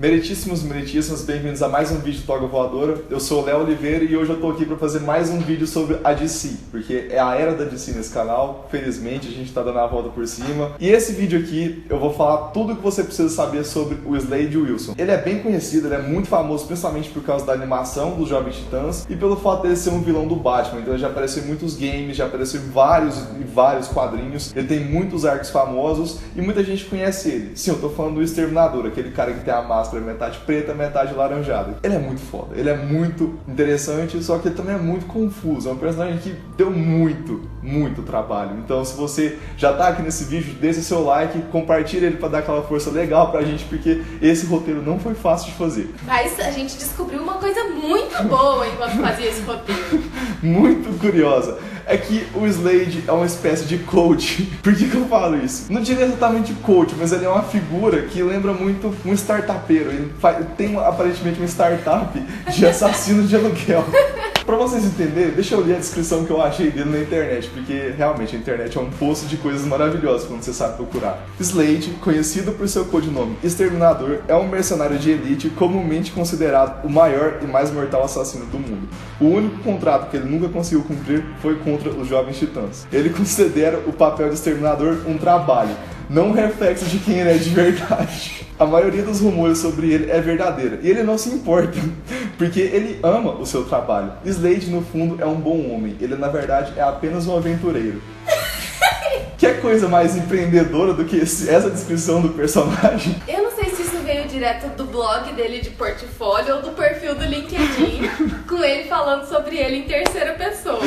Meritíssimos, bem-vindos a mais um vídeo de Toga Voadora. Eu sou o Léo Oliveira e hoje eu tô aqui para fazer mais um vídeo sobre a DC, porque é a era da DC nesse canal, felizmente a gente tá dando a volta por cima. E esse vídeo aqui eu vou falar tudo o que você precisa saber sobre o Slade Wilson. Ele é bem conhecido, ele é muito famoso principalmente por causa da animação dos Jovens Titãs e pelo fato dele ser um vilão do Batman, então ele já apareceu em muitos games, já apareceu em vários quadrinhos, ele tem muitos arcos famosos e muita gente conhece ele. Sim, eu tô falando do Exterminador, aquele cara que tem a máscara metade preta, metade laranjada. Ele é muito foda, ele é muito interessante, só que ele também é muito confuso. É um personagem que deu muito trabalho. Então, se você já tá aqui nesse vídeo, deixa seu like, compartilha ele pra dar aquela força legal pra gente, porque esse roteiro não foi fácil de fazer. Mas a gente descobriu uma coisa muito boa enquanto fazia esse roteiro. Muito curiosa. É que o Slade é uma espécie de coach. Por que eu falo isso? Não diria exatamente coach, mas ele é uma figura que lembra muito um startupeiro. Ele tem aparentemente uma startup de assassino de aluguel. Pra vocês entenderem, deixa eu ler a descrição que eu achei dele na internet, porque realmente a internet é um poço de coisas maravilhosas quando você sabe procurar. Slade, conhecido por seu codinome Exterminador, é um mercenário de elite comumente considerado o maior e mais mortal assassino do mundo. O único contrato que ele nunca conseguiu cumprir foi contra os Jovens Titãs. Ele considera o papel de Exterminador um trabalho, não um reflexo de quem ele é de verdade. A maioria dos rumores sobre ele é verdadeira e ele não se importa, porque ele ama o seu trabalho. Slade, no fundo, é um bom homem. Ele, na verdade, é apenas um aventureiro. Que coisa mais empreendedora do que essa descrição do personagem? Eu não sei se isso veio direto do blog dele de portfólio ou do perfil do LinkedIn, com ele falando sobre ele em terceira pessoa.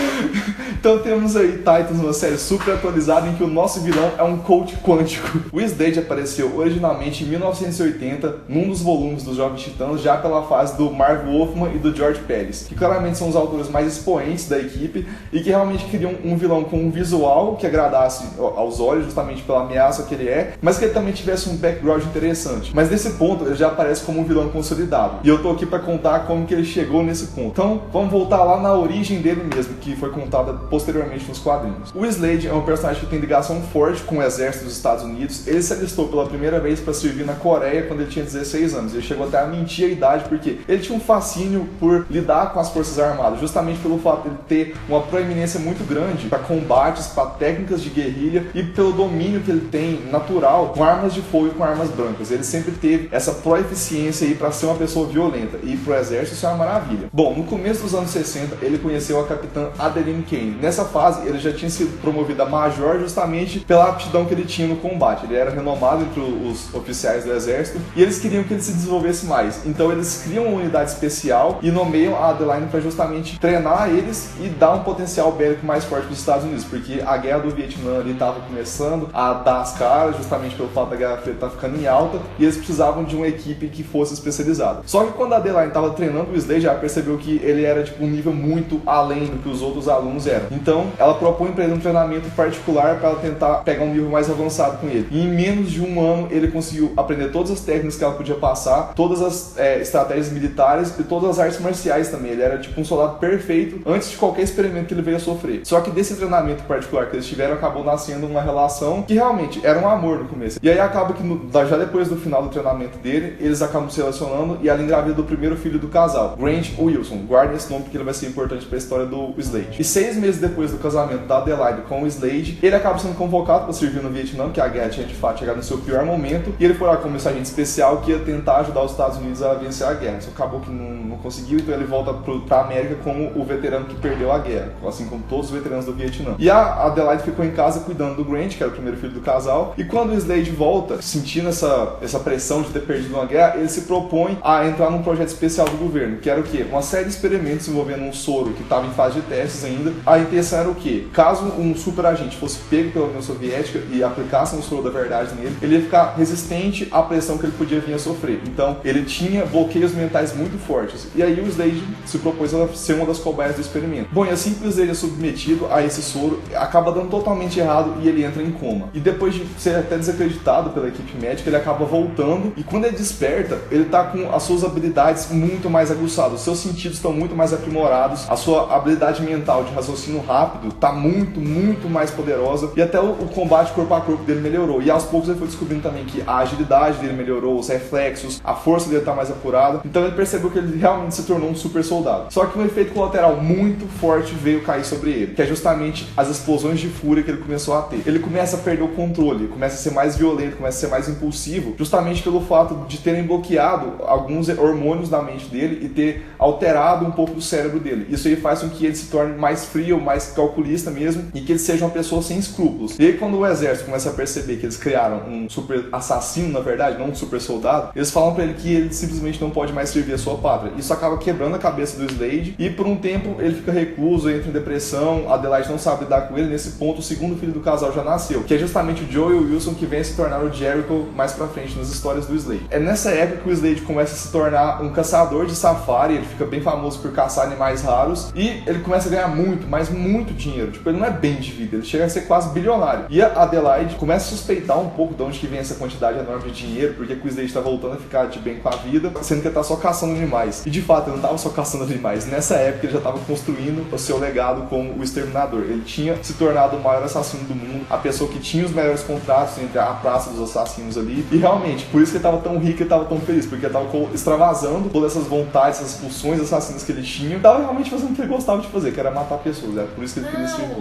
Então temos aí Titans, uma série super atualizada em que o nosso vilão é um coach quântico. O Slade apareceu originalmente em 1980, num dos volumes dos Jovens Titãs, já pela fase do Marv Wolfman e do George Pérez, que claramente são os autores mais expoentes da equipe e que realmente queriam um vilão com um visual que agradasse aos olhos, justamente pela ameaça que ele é, mas que ele também tivesse um background interessante. Mas nesse ponto ele já aparece como um vilão consolidado. E eu tô aqui pra contar como que ele chegou nesse ponto. Então vamos voltar lá na origem dele mesmo, que foi contada posteriormente nos quadrinhos. O Slade é um personagem que tem ligação forte com o exército dos Estados Unidos. Ele se alistou pela primeira vez para servir na Coreia quando ele tinha 16 anos. Ele chegou até a mentir a idade porque ele tinha um fascínio por lidar com as forças armadas, justamente pelo fato de ele ter uma proeminência muito grande para combates, para técnicas de guerrilha e pelo domínio que ele tem natural com armas de fogo e com armas brancas. Ele sempre teve essa proeficiência aí para ser uma pessoa violenta e pro exército isso é uma maravilha. Bom, no começo dos anos 60 ele conheceu a capitã Adeline Kane. Nessa fase ele já tinha sido promovido a major justamente pela aptidão que ele tinha no combate. Ele era renomado entre os oficiais do exército e eles queriam que ele se desenvolvesse mais. Então eles criam uma unidade especial e nomeiam a Adeline para justamente treinar eles e dar um potencial bélico mais forte para os Estados Unidos, porque a guerra do Vietnã ali estava começando a dar as caras, justamente pelo fato da Guerra Fria estar ficando em alta, e eles precisavam de uma equipe que fosse especializada. Só que quando a Adeline estava treinando o Slade, ela percebeu que ele era tipo um nível muito além do que os outros alunos eram. Então, ela propõe para ele um treinamento particular para ela tentar pegar um nível mais avançado com ele. E em menos de um ano, ele conseguiu aprender todas as técnicas que ela podia passar, todas as estratégias militares e todas as artes marciais também. Ele era tipo um soldado perfeito antes de qualquer experimento que ele veio a sofrer. Só que desse treinamento particular que eles tiveram, acabou nascendo uma relação que realmente era um amor no começo. E aí acaba que já depois do final do treinamento dele, eles acabam se relacionando e ela engravida do primeiro filho do casal, Grant Wilson. Guarda esse nome porque ele vai ser importante para a história do Slade. E 6 meses depois do casamento da Adelaide com o Slade, ele acaba sendo convocado para servir no Vietnã, que a guerra tinha de fato chegado no seu pior momento, e ele foi lá como mensagem especial que ia tentar ajudar os Estados Unidos a vencer a guerra. Isso acabou que não conseguiu, então ele volta para a América como o veterano que perdeu a guerra, assim como todos os veteranos do Vietnã. E a Adelaide ficou em casa cuidando do Grant, que era o primeiro filho do casal, e quando o Slade volta, sentindo essa pressão de ter perdido uma guerra, ele se propõe a entrar num projeto especial do governo, que era o quê? Uma série de experimentos envolvendo um soro que estava em fase de testes ainda. A intenção era o quê? Caso um super agente fosse pego pela União Soviética e aplicasse um soro da verdade nele, ele ia ficar resistente à pressão que ele podia vir a sofrer. Então, ele tinha bloqueios mentais muito fortes. E aí o Slade se propôs a ser uma das cobaias do experimento. Bom, e assim que o Slade é submetido a esse soro, acaba dando totalmente errado e ele entra em coma. E depois de ser até desacreditado pela equipe médica, ele acaba voltando. E quando quando ele desperta, ele tá com as suas habilidades muito mais aguçadas, os seus sentidos estão muito mais aprimorados, a sua habilidade mental de raciocínio rápido tá muito mais poderosa, e até o combate corpo a corpo dele melhorou. E aos poucos ele foi descobrindo também que a agilidade dele melhorou, os reflexos, a força dele tá mais apurada. Então ele percebeu que ele realmente se tornou um super soldado. Só que um efeito colateral muito forte veio cair sobre ele, que é justamente as explosões de fúria que ele começou a ter. Ele começa a perder o controle, começa a ser mais violento, começa a ser mais impulsivo, justamente pelo fato de terem bloqueado alguns hormônios da mente dele e ter alterado um pouco do cérebro dele. Isso aí faz com que ele se torne mais frio, mais calculista mesmo, e que ele seja uma pessoa sem escrúpulos. E aí quando o exército começa a perceber que eles criaram um super assassino, na verdade, não um super soldado, eles falam pra ele que ele simplesmente não pode mais servir a sua pátria. Isso acaba quebrando a cabeça do Slade, e por um tempo ele fica recluso, entra em depressão, a Adelaide não sabe lidar com ele. Nesse ponto, o segundo filho do casal já nasceu, que é justamente o Joey Wilson, que vem a se tornar o Jericho mais pra frente nas histórias do Slade. É nessa época que o Slade começa a se tornar um caçador de safari, ele fica bem famoso por caçar animais raros, e ele começa a ganhar muito, mas muito dinheiro. Tipo, ele não é bem de vida, ele chega a ser quase bilionário. E a Adelaide começa a suspeitar um pouco de onde que vem essa quantidade enorme de dinheiro, porque o Slade tá voltando a ficar de bem com a vida, sendo que ele tá só caçando animais. E de fato, ele não tava só caçando animais. Nessa época, ele já tava construindo o seu legado como o Exterminador. Ele tinha se tornado o maior assassino do mundo, a pessoa que tinha os melhores contratos entre a praça dos assassinos ali. E realmente, por isso que ele tava tão rico e tava tão feliz, porque ele tava extravasando todas essas vontades, essas pulsões assassinas que ele tinha. Tava realmente fazendo o que ele gostava de fazer, que era matar pessoas. Era por isso que ele queria servir.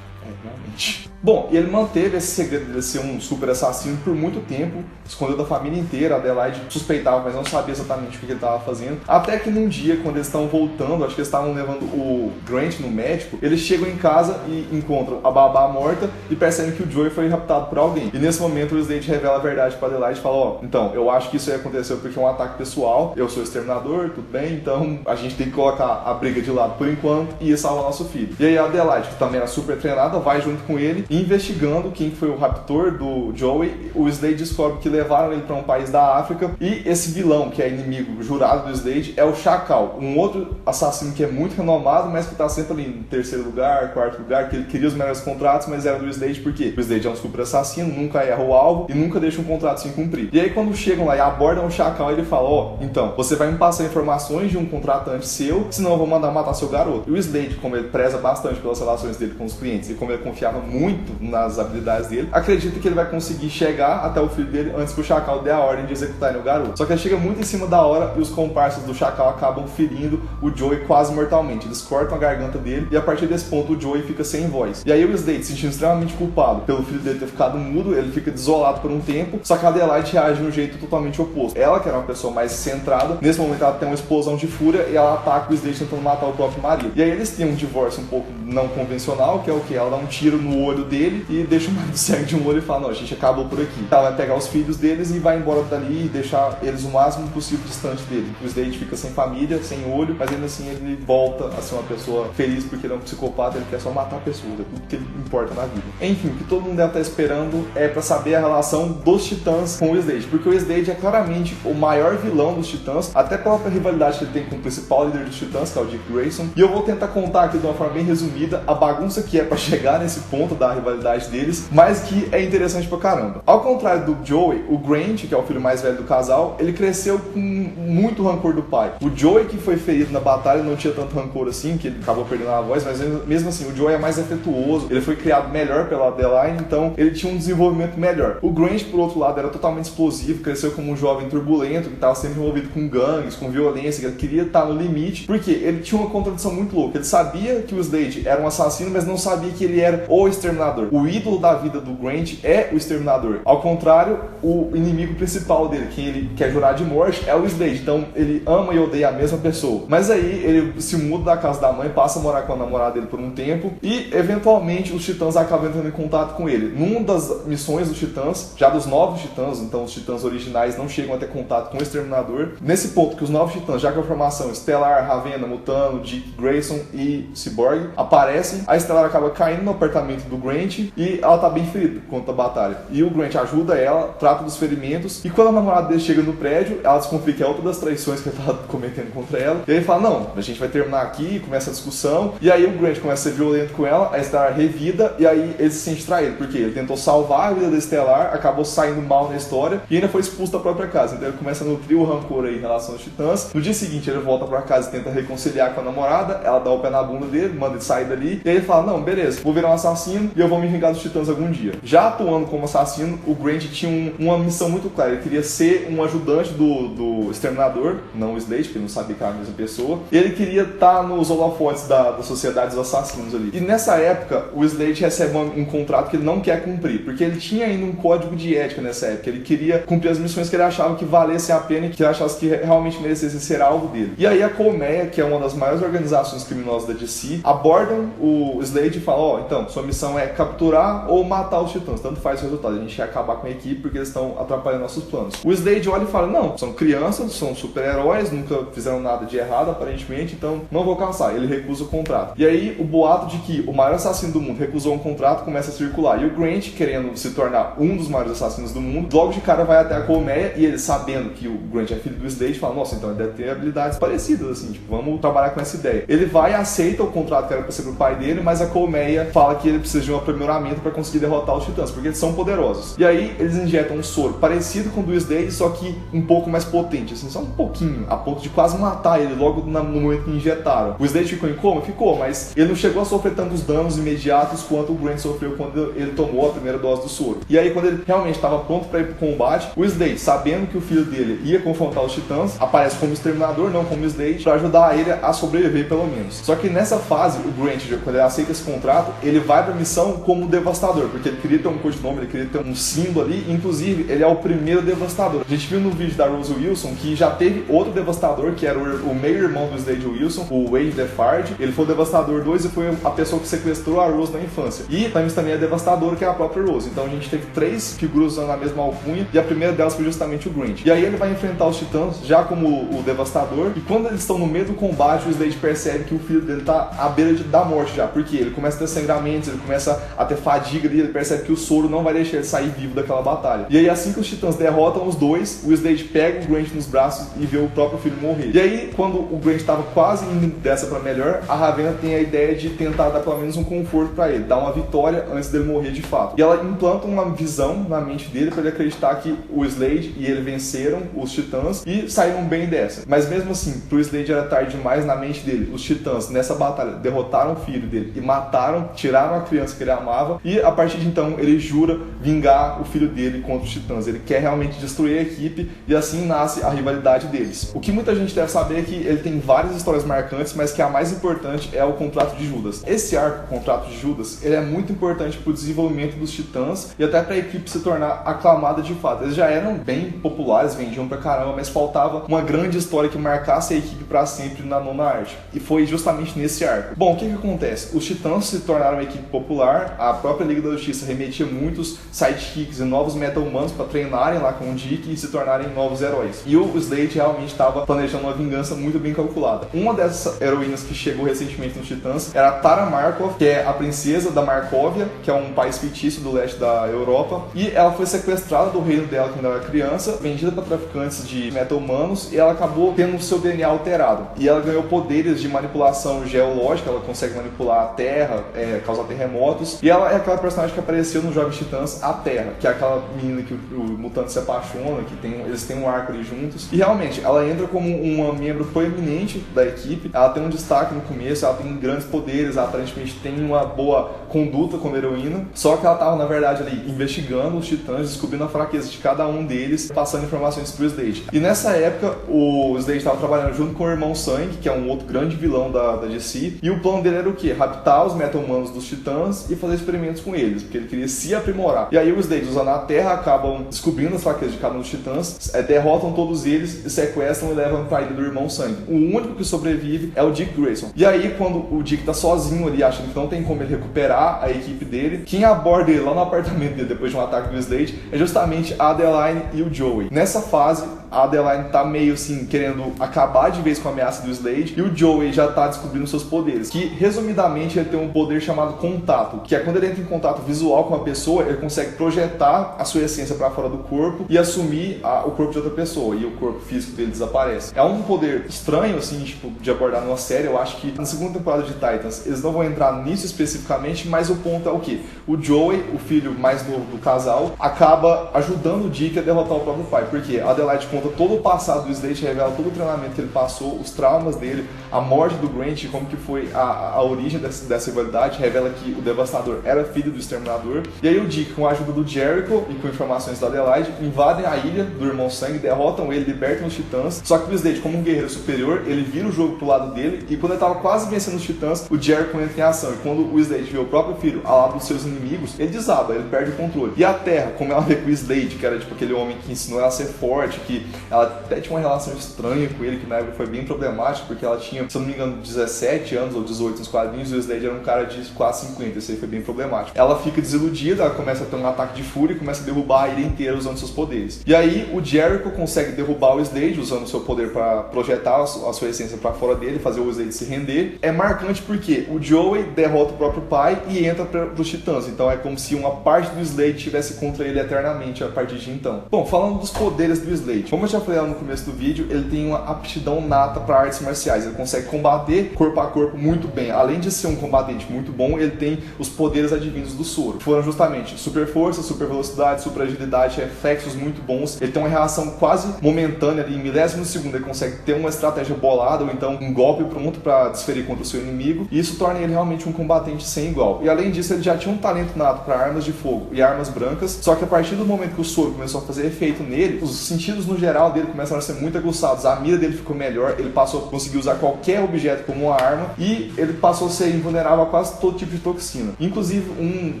Realmente. Bom, e ele manteve esse segredo de ser um super assassino por muito tempo, escondeu da família inteira. A Adelaide suspeitava, mas não sabia exatamente o que ele estava fazendo. Até que num dia, quando eles estão voltando, acho que eles estavam levando o Grant no médico, eles chegam em casa e encontram a babá morta e percebem que o Joey foi raptado por alguém. E nesse momento o Slade revela a verdade para Adelaide e fala: ó, então, eu acho que isso aí aconteceu porque é um ataque pessoal, eu sou o Exterminador, tudo bem, então a gente tem que colocar a briga de lado por enquanto e salvar nosso filho. E aí a Adelaide, que também era super treinada, vai junto com ele. E investigando quem foi o raptor do Joey, o Slade descobre que levaram ele para um país da África, e esse vilão, que é inimigo jurado do Slade, é o Chacal, um outro assassino que é muito renomado, mas que tá sempre ali em terceiro lugar, quarto lugar, que ele queria os melhores contratos, mas era do Slade porque o Slade é um super assassino, nunca erra o alvo e nunca deixa um contrato sem cumprir. E aí quando chegam lá e abordam o Chacal, ele fala: ó, então, você vai me passar informações de um contratante seu, senão eu vou mandar matar seu garoto. E o Slade, como ele preza bastante pelas relações dele com os clientes e como ele confiava muito nas habilidades dele, acredita que ele vai conseguir chegar até o filho dele antes que o Chacal dê a ordem de executar o garoto. Só que ele chega muito em cima da hora e os comparsas do Chacal acabam ferindo o Joey quase mortalmente. Eles cortam a garganta dele e a partir desse ponto o Joey fica sem voz. E aí o Slade, se sentindo extremamente culpado pelo filho dele ter ficado mudo, ele fica desolado por um tempo, só que a Adelaide reage de um jeito totalmente oposto. Ela, que era uma pessoa mais centrada, nesse momento ela tem uma explosão de fúria e ela ataca o Slade tentando matar o próprio marido. E aí eles têm um divórcio um pouco não convencional, que é o que? Ela dá um tiro no olho dele e deixa o marido cego de um olho e fala: não, a gente acabou por aqui. Ela vai pegar os filhos deles e vai embora dali e deixar eles o máximo possível distante dele. O Slade fica sem família, sem olho, mas ainda assim ele volta a ser uma pessoa feliz porque ele é um psicopata, ele quer só matar pessoas, é tudo que ele importa na vida. Enfim, o que todo mundo deve estar esperando é pra saber a relação dos Titãs com o Slade, porque o Slade é claramente o maior vilão dos Titãs, até pela rivalidade que ele tem com o principal líder dos Titãs, que é o Dick Grayson. E eu vou tentar contar aqui de uma forma bem resumida a bagunça que é pra chegar nesse ponto da rivalidade deles, mas que é interessante pra caramba. Ao contrário do Joey, o Grant, que é o filho mais velho do casal, ele cresceu com muito rancor do pai. O Joey, que foi ferido na batalha, não tinha tanto rancor assim, que ele acabou perdendo a voz, mas mesmo assim, o Joey é mais afetuoso, ele foi criado melhor pela Adelaide, então ele tinha um desenvolvimento melhor. O Grant, por outro lado, era totalmente explosivo, cresceu como um jovem turbulento, que estava sempre envolvido com gangues, com violência, que ele queria estar no limite, porque ele tinha uma contradição muito louca. Ele sabia que o Slade era um assassino, mas não sabia que ele era o Exterminador. O ídolo da vida do Grant é o Exterminador. Ao contrário, o inimigo principal dele, quem ele quer jurar de morte, é o Slade. Então ele ama e odeia a mesma pessoa. Mas aí ele se muda da casa da mãe, passa a morar com a namorada dele por um tempo e eventualmente os Titãs acabam entrando em contato com ele. Numa das missões dos Titãs, já dos novos Titãs, então os Titãs originais não chegam a ter contato com o Exterminador. Nesse ponto que os novos Titãs, já com a formação Stellar, Ravenna, Mutano, Dick Grayson e Cyborg aparecem, a Stellar acaba caindo no apartamento do Grant Grant e ela tá bem ferida contra a batalha. E o Grant ajuda ela, trata dos ferimentos, e quando a namorada dele chega no prédio, ela desconfia que é outra das traições que ele tá cometendo contra ela, e ele fala, não, a gente vai terminar aqui, começa a discussão, e aí o Grant começa a ser violento com ela, a Estelar revida, e aí ele se sente traído, porque ele tentou salvar a vida da Estelar, acabou saindo mal na história, e ainda foi expulso da própria casa. Então ele começa a nutrir o rancor aí em relação aos Titãs. No dia seguinte ele volta pra casa e tenta reconciliar com a namorada, ela dá o pé na bunda dele, manda ele sair dali, e aí ele fala, não, beleza, vou virar um assassino e eu vou me vingar dos Titãs algum dia. Já atuando como assassino, o Grant tinha uma missão muito clara, ele queria ser um ajudante do Exterminador, não o Slade, porque ele não sabia que era a mesma pessoa, e ele queria estar nos holofotes da sociedade dos assassinos ali. E nessa época, o Slade recebe um contrato que ele não quer cumprir, porque ele tinha ainda um código de ética nessa época, ele queria cumprir as missões que ele achava que valessem a pena e que ele achasse que realmente merecesse ser alvo dele. E aí a Colmeia, que é uma das maiores organizações criminosas da DC, abordam o Slade e falam, então, sua missão é capturar ou matar os Titãs, tanto faz o resultado, a gente quer acabar com a equipe porque eles estão atrapalhando nossos planos. O Slade olha e fala, não, são crianças, são super-heróis, nunca fizeram nada de errado aparentemente, então não vou caçar. Ele recusa o contrato. E aí o boato de que o maior assassino do mundo recusou um contrato começa a circular, e o Grant, querendo se tornar um dos maiores assassinos do mundo, logo de cara vai até a Colmeia, e ele, sabendo que o Grant é filho do Slade, fala, nossa, então ele deve ter habilidades parecidas, assim, tipo, vamos trabalhar com essa ideia. Ele vai e aceita o contrato que era pra ser pro pai dele, mas a Colmeia fala que ele precisa de um aprimoramento pra conseguir derrotar os Titãs, porque eles são poderosos. E aí eles injetam um soro parecido com o do Slade, só que um pouco mais potente, assim, só um pouquinho, a ponto de quase matar ele logo no momento que injetaram. O Slade ficou em coma? Ficou, mas ele não chegou a sofrer tantos danos imediatos quanto o Grant sofreu quando ele tomou a primeira dose do soro. E aí, quando ele realmente estava pronto para ir pro combate, o Slade, sabendo que o filho dele ia confrontar os Titãs, aparece como Exterminador, não como Slade, para ajudar ele a sobreviver pelo menos. Só que nessa fase, o Grant, quando ele aceita esse contrato, ele vai pra missão como Devastador, porque ele queria ter um codinome, ele queria ter um símbolo ali, inclusive ele é o primeiro Devastador. A gente viu no vídeo da Rose Wilson que já teve outro Devastador, que era o meio-irmão do Slade Wilson, o Wade Defard. Ele foi o Devastador 2 e foi a pessoa que sequestrou a Rose na infância. E também é Devastador, que é a própria Rose. Então a gente teve 3 figuras usando a mesma alcunha, e a primeira delas foi justamente o Grant. E aí ele vai enfrentar os Titãs já como o Devastador, e quando eles estão no meio do combate, o Slade percebe que o filho dele tá à beira da morte já, porque ele começa a ter sangramentos, ele começa a ter fadiga ali, ele percebe que o soro não vai deixar ele sair vivo daquela batalha. E aí, assim que os Titãs derrotam os dois, o Slade pega o Grant nos braços e vê o próprio filho morrer. E aí, quando o Grant estava quase indo dessa pra melhor, a Ravenna tem a ideia de tentar dar pelo menos um conforto pra ele, dar uma vitória antes dele morrer de fato. E ela implanta uma visão na mente dele pra ele acreditar que o Slade e ele venceram os Titãs e saíram bem dessa. Mas mesmo assim, pro Slade era tarde demais na mente dele. Os Titãs, nessa batalha, derrotaram o filho dele e mataram, tiraram a criança que ele amava, e a partir de então ele jura vingar o filho dele contra os Titãs. Ele quer realmente destruir a equipe, e assim nasce a rivalidade deles. O que muita gente deve saber é que ele tem várias histórias marcantes, mas que a mais importante é o contrato de Judas. Esse arco, o contrato de Judas, ele é muito importante pro desenvolvimento dos Titãs e até pra equipe se tornar aclamada de fato. Eles já eram bem populares, vendiam pra caramba, mas faltava uma grande história que marcasse a equipe pra sempre na nona arte. E foi justamente nesse arco. Bom, o que acontece? Os Titãs se tornaram uma equipe popular, a própria Liga da Justiça remetia muitos sidekicks e novos meta-humanos pra treinarem lá com o Dick e se tornarem novos heróis. E o Slade realmente estava planejando uma vingança muito bem calculada. Uma dessas heroínas que chegou recentemente nos Titãs era a Tara Markov, que é a princesa da Markovia, que é um país fictício do leste da Europa, e ela foi sequestrada do reino dela quando ela era criança, vendida para traficantes de meta-humanos, e ela acabou tendo o seu DNA alterado. E ela ganhou poderes de manipulação geológica, ela consegue manipular a terra, causar terremotos, e ela é aquela personagem que apareceu nos Jovens Titãs, a Terra, que é aquela menina que o mutante se apaixona, que eles têm um arco ali juntos. E realmente, ela entra como uma membro proeminente da equipe, ela tem um destaque no começo, ela tem grandes poderes, ela aparentemente tem uma boa conduta como heroína, só que ela estava, na verdade, ali investigando os Titãs, descobrindo a fraqueza de cada um deles, passando informações pro Slade. E nessa época, o Slade estava trabalhando junto com o Irmão Sangue, que é um outro grande vilão da DC, e o plano dele era o quê? Raptar os meta-humanos dos Titãs e fazer experimentos com eles, porque ele queria se aprimorar. E aí os Slade, usando a Terra, acabam descobrindo as fraquezas de cada um dos Titãs, derrotam todos eles, sequestram e levam para a ilha do Irmão Sangue. O único que sobrevive é o Dick Grayson. E aí, quando o Dick tá sozinho ali, achando que não tem como ele recuperar a equipe dele, quem aborda ele lá no apartamento dele, depois de um ataque do Slade, é justamente a Adeline e o Joey. Nessa fase, a Adelaide tá meio assim, querendo acabar de vez com a ameaça do Slade, e o Joey já tá descobrindo seus poderes, que resumidamente ele tem um poder chamado contato, que é quando ele entra em contato visual com uma pessoa, ele consegue projetar a sua essência pra fora do corpo e assumir o corpo de outra pessoa, e o corpo físico dele desaparece. É um poder estranho, assim, tipo, de abordar numa série. Eu acho que na segunda temporada de Titans eles não vão entrar nisso especificamente, mas o ponto é o quê? O Joey, o filho mais novo do casal, acaba ajudando o Dick a derrotar o próprio pai, porque a Adelaide conta todo o passado do Slade, revela todo o treinamento que ele passou, os traumas dele, a morte do Grant, como que foi a origem dessa rivalidade, revela que o Devastador era filho do Exterminador. E aí o Dick, com a ajuda do Jericho e com informações da Adelaide, invadem a ilha do Irmão Sangue, derrotam ele, libertam os Titãs. Só que o Slade, como um guerreiro superior, ele vira o jogo pro lado dele, e quando ele tava quase vencendo os Titãs, o Jericho entra em ação. E quando o Slade vê o próprio filho ao lado dos seus inimigos, ele desaba, ele perde o controle. E a Terra, como ela vê com o Slade, que era tipo aquele homem que ensinou ela a ser forte, que ela até tinha uma relação estranha com ele, que na época foi bem problemática, porque ela tinha, se eu não me engano, 17 anos ou 18 nos quadrinhos, e o Slade era um cara de quase 50, isso aí foi bem problemático. Ela fica desiludida, ela começa a ter um ataque de fúria e começa a derrubar a ilha inteira usando seus poderes. E aí o Jericho consegue derrubar o Slade usando seu poder para projetar a sua essência para fora dele, fazer o Slade se render. É marcante porque o Joey derrota o próprio pai e entra para os Titãs, então é como se uma parte do Slade estivesse contra ele eternamente a partir de então. Bom, falando dos poderes do Slade, como eu já falei lá no começo do vídeo, ele tem uma aptidão nata para artes marciais, ele consegue combater corpo a corpo muito bem. Além de ser um combatente muito bom, ele tem os poderes advindos do soro. Foram justamente super força, super velocidade, super agilidade, reflexos muito bons. Ele tem uma reação quase momentânea ali, em milésimos de segundo, ele consegue ter uma estratégia bolada ou então um golpe pronto para desferir contra o seu inimigo, e isso torna ele realmente um combatente sem igual. E além disso, ele já tinha um talento nato para armas de fogo e armas brancas, só que a partir do momento que o soro começou a fazer efeito nele, os sentidos no geral dele começaram a ser muito aguçados, a mira dele ficou melhor, ele passou a conseguir usar qualquer objeto como uma arma, e ele passou a ser invulnerável a quase todo tipo de toxina. Inclusive, um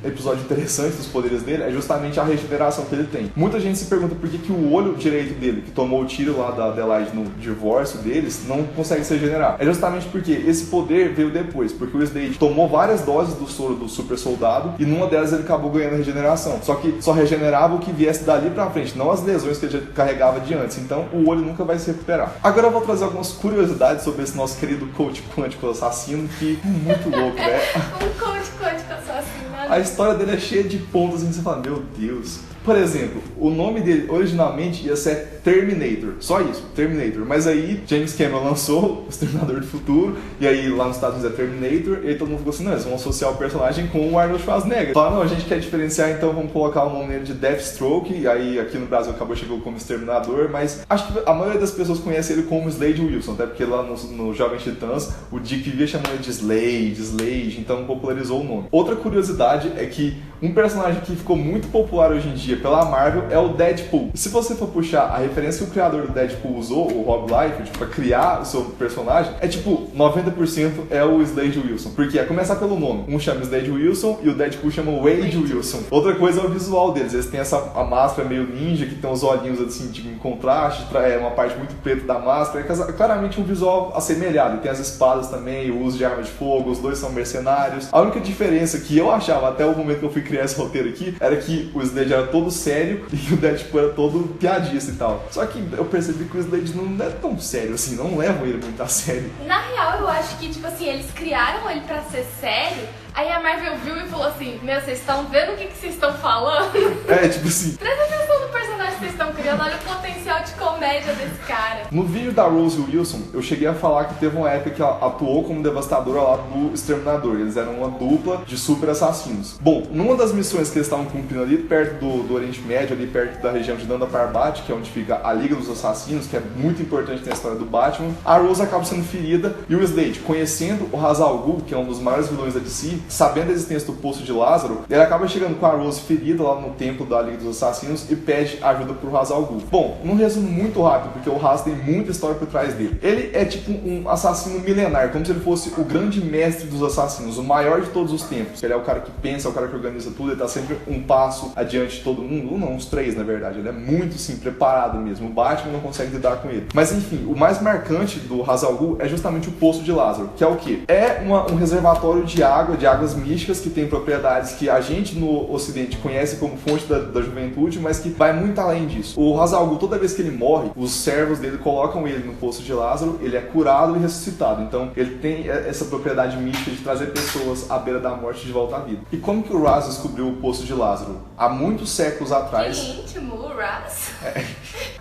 episódio interessante dos poderes dele é justamente a regeneração que ele tem. Muita gente se pergunta por que o olho direito dele, que tomou o tiro lá da Adelaide no divórcio deles, não consegue se regenerar. É justamente porque esse poder veio depois, porque o Slade tomou várias doses do soro do super soldado, e numa delas ele acabou ganhando a regeneração. Só que só regenerava o que viesse dali pra frente, não as lesões que ele já carregava de antes. Então o olho nunca vai se recuperar. Agora eu vou trazer algumas curiosidades sobre esse nosso querido coach quântico assassino, que é muito louco, né? Um coach quântico assassino. A história dele é cheia de pontos em que você fala, meu Deus. Por exemplo, o nome dele originalmente ia ser Terminator, só isso, Terminator. Mas aí James Cameron lançou o Exterminador do Futuro, e aí lá nos Estados Unidos é Terminator, e aí todo mundo ficou assim, não, eles vão associar o personagem com o Arnold Schwarzenegger. Falaram, não, a gente quer diferenciar, então vamos colocar o nome dele de Deathstroke, e aí aqui no Brasil acabou chegando como Exterminador, mas acho que a maioria das pessoas conhece ele como Slade Wilson, até porque lá no Jovens Titãs, o Dick vivia chamando ele de Slade, então popularizou o nome. Outra curiosidade é que um personagem que ficou muito popular hoje em dia pela Marvel é o Deadpool. E se você for puxar a referência que o criador do Deadpool usou, o Rob Liefeld, pra criar o seu personagem, é tipo, 90% é o Slade Wilson. Porque é começar pelo nome. Um chama Slade Wilson e o Deadpool chama Wade Wilson. Outra coisa é o visual deles. Eles têm a máscara meio ninja, que tem os olhinhos assim, tipo, em contraste, é uma parte muito preta da máscara. É claramente um visual assemelhado. E tem as espadas também, o uso de arma de fogo, os dois são mercenários. A única diferença que eu achava até o momento que eu fui criar esse roteiro aqui, era que o Slade era todo sério e o Deadpool era todo piadista e tal. Só que eu percebi que o Slade não é tão sério assim, não levam ele muito a sério. Na real, eu acho que, tipo assim, eles criaram ele pra ser sério, aí a Marvel viu e falou assim, meu, vocês estão vendo o que vocês estão falando? É, tipo assim... Presta atenção no personagem que vocês estão criando, olha o potencial de comédia desse cara. No vídeo da Rose Wilson, eu cheguei a falar que teve uma época que ela atuou como devastadora lá do Exterminador. Eles eram uma dupla de super assassinos. Bom, numa das missões que eles estavam cumprindo ali perto do Oriente Médio, ali perto da região de Nanda Parbat, que é onde fica a Liga dos Assassinos, que é muito importante na história do Batman, a Rose acaba sendo ferida e o Slade, conhecendo o Ra's al Ghul, que é um dos maiores vilões da DC, sabendo a existência do Poço de Lázaro, ele acaba chegando com a Rose ferida lá no templo da Liga dos Assassinos e pede ajuda pro Ra's al Ghul. Bom, num resumo muito rápido, porque o Ra's tem muita história por trás dele. Ele é tipo um assassino milenar, como se ele fosse o grande mestre dos assassinos, o maior de todos os tempos. Ele é o cara que pensa, é o cara que organiza tudo, ele tá sempre um passo adiante de todo mundo, não, uns 3 na verdade, ele é muito sim, preparado mesmo, o Batman não consegue lidar com ele. Mas enfim, o mais marcante do Ra's al Ghul é justamente o Poço de Lázaro, que é o quê? É um reservatório de águas místicas, que tem propriedades que a gente no ocidente conhece como fonte da juventude, mas que vai muito além além disso. O Ra's al Ghul, toda vez que ele morre, os servos dele colocam ele no poço de Lázaro, ele é curado e ressuscitado. Então ele tem essa propriedade mística de trazer pessoas à beira da morte de volta à vida. E como que o Raz descobriu o poço de Lázaro? Há muitos séculos atrás... Que íntimo, o Raz.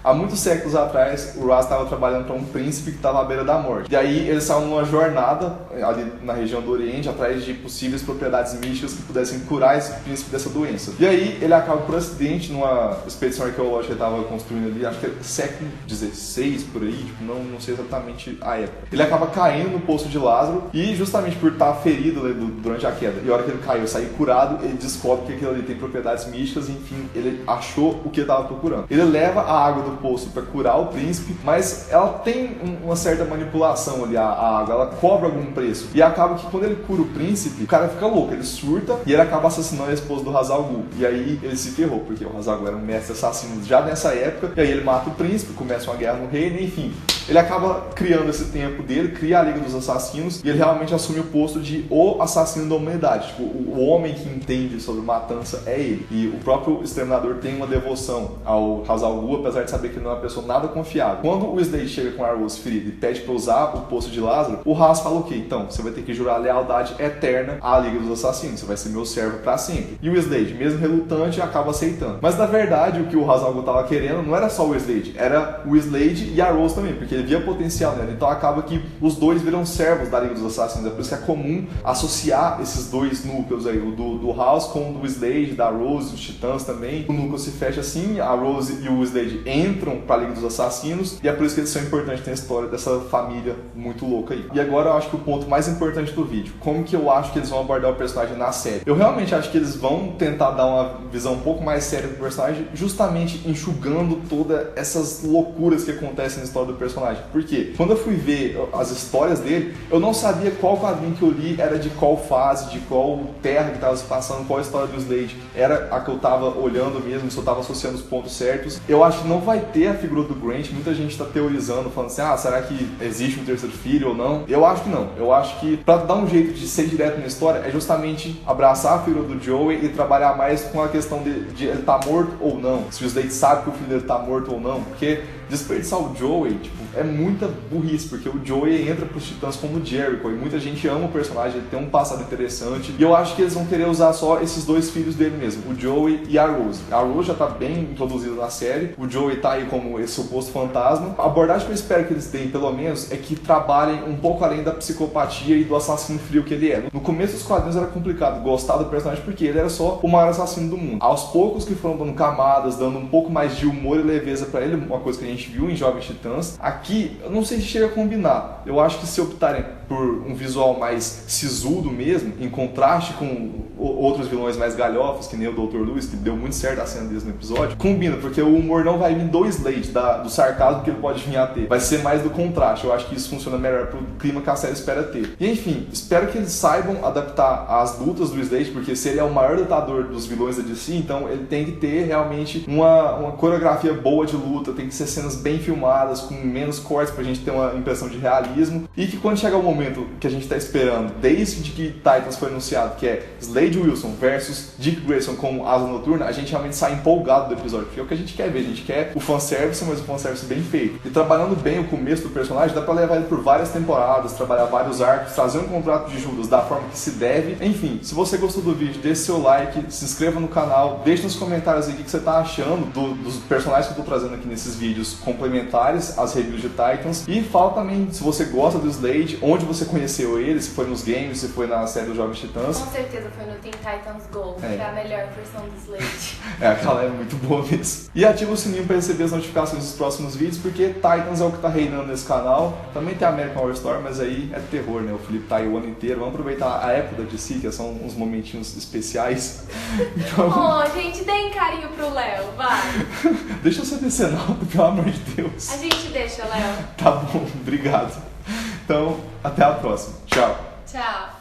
Há muitos séculos atrás, o Raz estava trabalhando para um príncipe que estava à beira da morte. E aí eles estavam numa jornada ali na região do Oriente, atrás de possíveis propriedades místicas que pudessem curar esse príncipe dessa doença. E aí ele acaba por acidente numa expedição arqueológica que ele estava construindo ali, acho que é século XVI por aí, tipo, não sei exatamente a época. Ele acaba caindo no poço de Lázaro e justamente por estar ferido, né, durante a queda, e a hora que ele caiu, sair curado, ele descobre que aquilo ali tem propriedades místicas, enfim, ele achou o que ele estava procurando. Ele leva a água do poço para curar o príncipe, mas ela tem uma certa manipulação ali, a água, ela cobra algum preço. E acaba que quando ele cura o príncipe, o cara fica louco, ele surta e ele acaba assassinando a esposa do Ra's al Ghul. E aí ele se ferrou, porque o Ra's al Ghul era um mestre assassino já nessa época, e aí ele mata o príncipe, começa uma guerra no reino, enfim. Ele acaba criando esse tempo dele, cria a Liga dos Assassinos, e ele realmente assume o posto de o assassino da humanidade. Tipo, o homem que entende sobre matança é ele. E o próprio Exterminador tem uma devoção ao Ra's al Ghul, apesar de saber que ele não é uma pessoa nada confiável. Quando o Slade chega com a Rose ferida e pede pra usar o poço de Lázaro, o Raz fala o quê? Então, você vai ter que jurar lealdade eterna à Liga dos Assassinos, você vai ser meu servo pra sempre. E o Slade, mesmo relutante, acaba aceitando. Mas na verdade, o que o Ra's al Ghul tava querendo não era só o Slade, era o Slade e a Rose também, porque ele via potencial nela. Então acaba que os dois viram servos da Liga dos Assassinos. É por isso que é comum associar esses dois núcleos aí, o do House com o do Slade, da Rose, os Titãs também. O núcleo se fecha assim, a Rose e o Slade entram pra Liga dos Assassinos, e é por isso que eles são importantes na história dessa família muito louca aí. E agora eu acho que o ponto mais importante do vídeo, como que eu acho que eles vão abordar o personagem na série. Eu realmente acho que eles vão tentar dar uma visão um pouco mais séria do personagem, justamente enxugando todas essas loucuras que acontecem na história do personagem. Porque quando eu fui ver as histórias dele, eu não sabia qual quadrinho que eu li era de qual fase, de qual terra que estava se passando, qual história do Slade era a que eu estava olhando mesmo, se eu estava associando os pontos certos. Eu acho que não vai ter a figura do Grant. Muita gente está teorizando, falando assim, será que existe um terceiro filho ou não? Eu acho que não. Eu acho que pra dar um jeito de ser direto na história é justamente abraçar a figura do Joey e trabalhar mais com a questão de ele tá morto ou não, se o Slade sabe que o filho dele tá morto ou não, porque desperdiçar o Joey, tipo, é muita burrice, porque o Joey entra pros Titãs como Jericho, e muita gente ama o personagem, ele tem um passado interessante, e eu acho que eles vão querer usar só esses dois filhos dele mesmo, o Joey e a Rose. A Rose já tá bem introduzida na série, o Joey tá aí como esse suposto fantasma. A abordagem que eu espero que eles deem, pelo menos, é que trabalhem um pouco além da psicopatia e do assassino frio que ele é. No começo dos quadrinhos era complicado gostar do personagem, porque ele era só o maior assassino do mundo. Aos poucos que foram dando camadas, dando um pouco mais de humor e leveza pra ele, uma coisa que a gente viu em Jovens Titãs. Aqui, eu não sei se chega a combinar. Eu acho que se optarem por um visual mais sisudo mesmo, em contraste com outros vilões mais galhofos, que nem o Dr. Lewis, que deu muito certo a cena deles no episódio, combina, porque o humor não vai vir do Slade, do sarcasmo que ele pode vir a ter. Vai ser mais do contraste. Eu acho que isso funciona melhor pro clima que a série espera ter. E enfim, espero que eles saibam adaptar as lutas do Slade, porque se ele é o maior lutador dos vilões da DC, então ele tem que ter realmente uma coreografia boa de luta, tem que ser cenas bem filmadas, com menos cortes pra gente ter uma impressão de realismo, e que quando chegar o momento que a gente tá esperando, desde que Titans foi anunciado, que é Slade Wilson versus Dick Grayson com Asa Noturna, a gente realmente sai empolgado do episódio, porque é o que a gente quer ver, a gente quer o fanservice, mas o fanservice bem feito. E trabalhando bem o começo do personagem, dá pra levar ele por várias temporadas, trabalhar vários arcos, trazer um contrato de Judas da forma que se deve. Enfim, se você gostou do vídeo, deixe seu like, se inscreva no canal, deixe nos comentários aí o que você tá achando dos personagens que eu tô trazendo aqui nesses vídeos complementares às reviews de Titans. E fala também se você gosta do Slade, onde você conheceu ele, se foi nos games, se foi na série dos Jovens Titãs. Com certeza foi no Teen Titans Go, que é a melhor versão do Slade. Aquela é muito boa mesmo. E ativa o sininho para receber as notificações dos próximos vídeos, porque Titans é o que tá reinando nesse canal. Também tem a American Horror Story, mas aí é terror, né? O Felipe tá aí o ano inteiro. Vamos aproveitar a época da DC, que são uns momentinhos especiais. Então... Oh, gente, deem carinho pro Léo, vai. Deixa eu ser decenalto, pelo amor de Deus. A gente deixa, Léo. Tá bom, obrigado. Então, até a próxima. Tchau.